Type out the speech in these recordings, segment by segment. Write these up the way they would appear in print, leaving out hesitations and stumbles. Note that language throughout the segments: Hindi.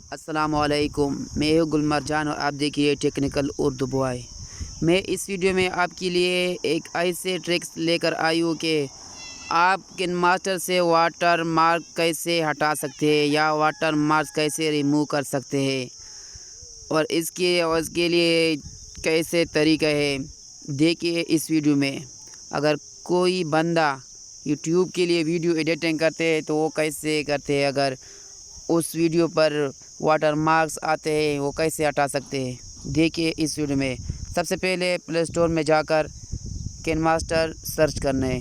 अस्सलामुअलैकुम, मैं हूँ गुलमर जान और आप देखिए टेक्निकल उर्दू बॉय। मैं इस वीडियो में आपके लिए एक ऐसे ट्रिक्स लेकर आई हूँ कि आप किन मास्टर से वाटर मार्क कैसे हटा सकते हैं या वाटर मार्क कैसे रिमूव कर सकते हैं और इसके लिए कैसे तरीका है, देखिए इस वीडियो में। अगर कोई बंदा यूट्यूब के लिए वीडियो एडिटिंग करते हैं तो वो कैसे करते हैं, अगर उस वीडियो पर वाटर मार्क्स आते हैं वो कैसे हटा सकते हैं, देखिए इस वीडियो में। सबसे पहले प्ले स्टोर में जाकर KineMaster सर्च करना है।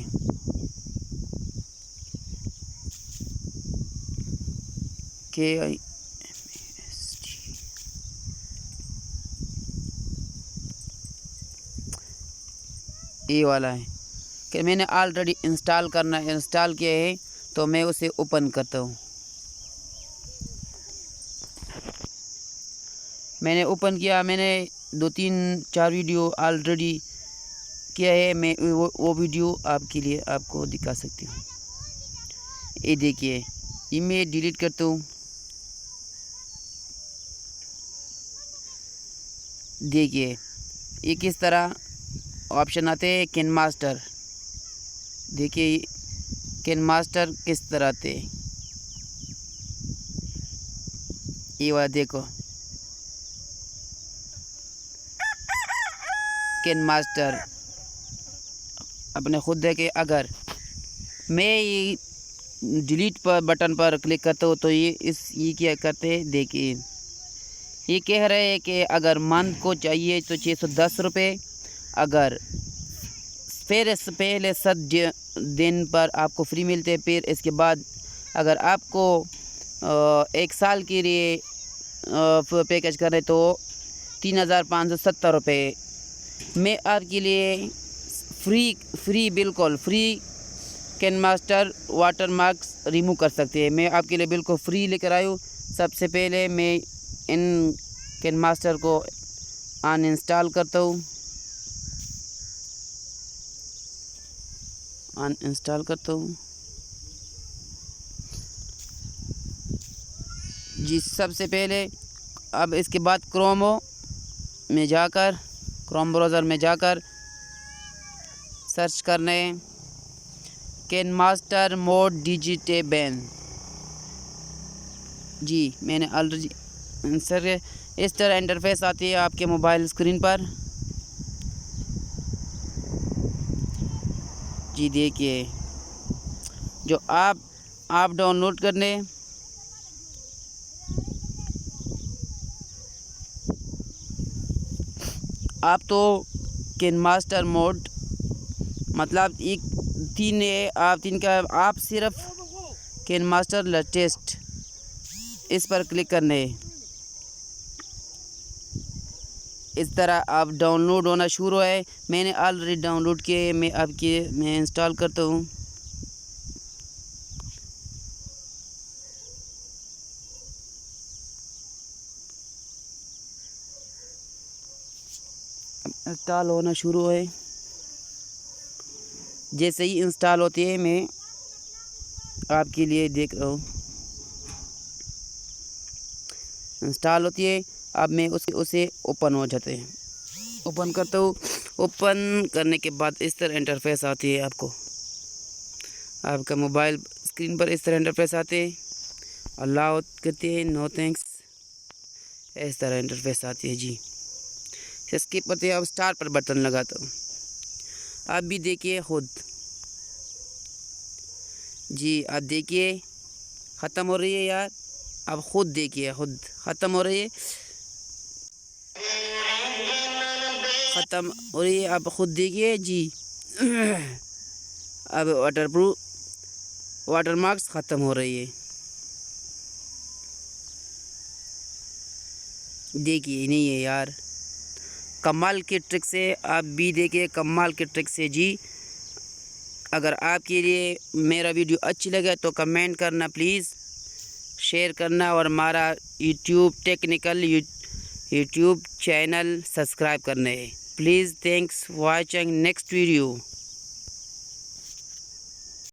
KIMAST ये वाला है कि मैंने ऑलरेडी इंस्टॉल किया है, तो मैं उसे ओपन करता हूँ। मैंने ओपन किया, मैंने 2-3-4 वीडियो ऑलरेडी किया है। मैं वो वीडियो आपके लिए आपको दिखा सकती हूँ। ये देखिए, ये मैं डिलीट करता हूँ। देखिए ये किस तरह ऑप्शन आते हैं KineMaster। देखिए KineMaster किस तरह आते हैं, ये वाला देखो KineMaster अपने खुद देखे। अगर मैं ये डिलीट पर बटन पर क्लिक करता हूँ तो ये क्या करते हैं, देखिए ये कह रहे हैं कि अगर मंथ को चाहिए तो 610 रुपये, अगर फिर इस पहले 7 दिन पर आपको फ्री मिलते हैं। फिर इसके बाद अगर आपको 1 साल के लिए पैकेज करें तो 3570 रुपये। मैं आपके लिए बिल्कुल free KineMaster water marks remove कर सकते हैं। मैं आपके लिए बिल्कुल फ्री लेकर आई हूँ। सबसे पहले मैं इन KineMaster को अनइंस्टॉल करता हूँ। जी, सबसे पहले अब इसके बाद क्रोम ब्राउज़र में जाकर सर्च करने KineMaster मोड डिजिटेबल। जी मैंने ऑलरेडी आंसर। इस तरह इंटरफेस आती है आपके मोबाइल स्क्रीन पर। जी देखिए, जो आप डाउनलोड करने आप तो KineMaster मोड मतलब एक 3 है, आप 3 का आप सिर्फ KineMaster लेटेस्ट इस पर क्लिक करने। इस तरह आप डाउनलोड होना शुरू है। मैंने ऑलरेडी डाउनलोड किए, मैं इंस्टॉल करता हूँ। इंस्टॉल होना शुरू है। जैसे ही इंस्टॉल होती है मैं आपके लिए देख रहा हूँ। इंस्टॉल होती है, अब मैं उसे ओपन हो जाते हैं। ओपन करता हूँ। ओपन करने के बाद इस तरह इंटरफेस आती है। आपका मोबाइल स्क्रीन पर इस तरह इंटरफेस आते हैं। अलाउ करते हैं, नो थैंक्स, इस तरह इंटरफेस आती है। जी स्किप करते हैं। अब स्टार्ट पर बटन लगाता हूँ। आप भी देखिए खुद। जी आप देखिए ख़त्म हो रही है यार, अब खुद देखिए, खुद ख़त्म हो रही है, आप खुद देखिए। जी अब वाटर मार्क्स ख़त्म हो रही है। देखिए नहीं है यार, कमाल की ट्रिक से। आप भी देखिए कमाल की ट्रिक से। जी अगर आपके लिए मेरा वीडियो अच्छी लगे तो कमेंट करना प्लीज़, शेयर करना और हमारा यूट्यूब चैनल सब्सक्राइब करना है please. Thanks watching next video.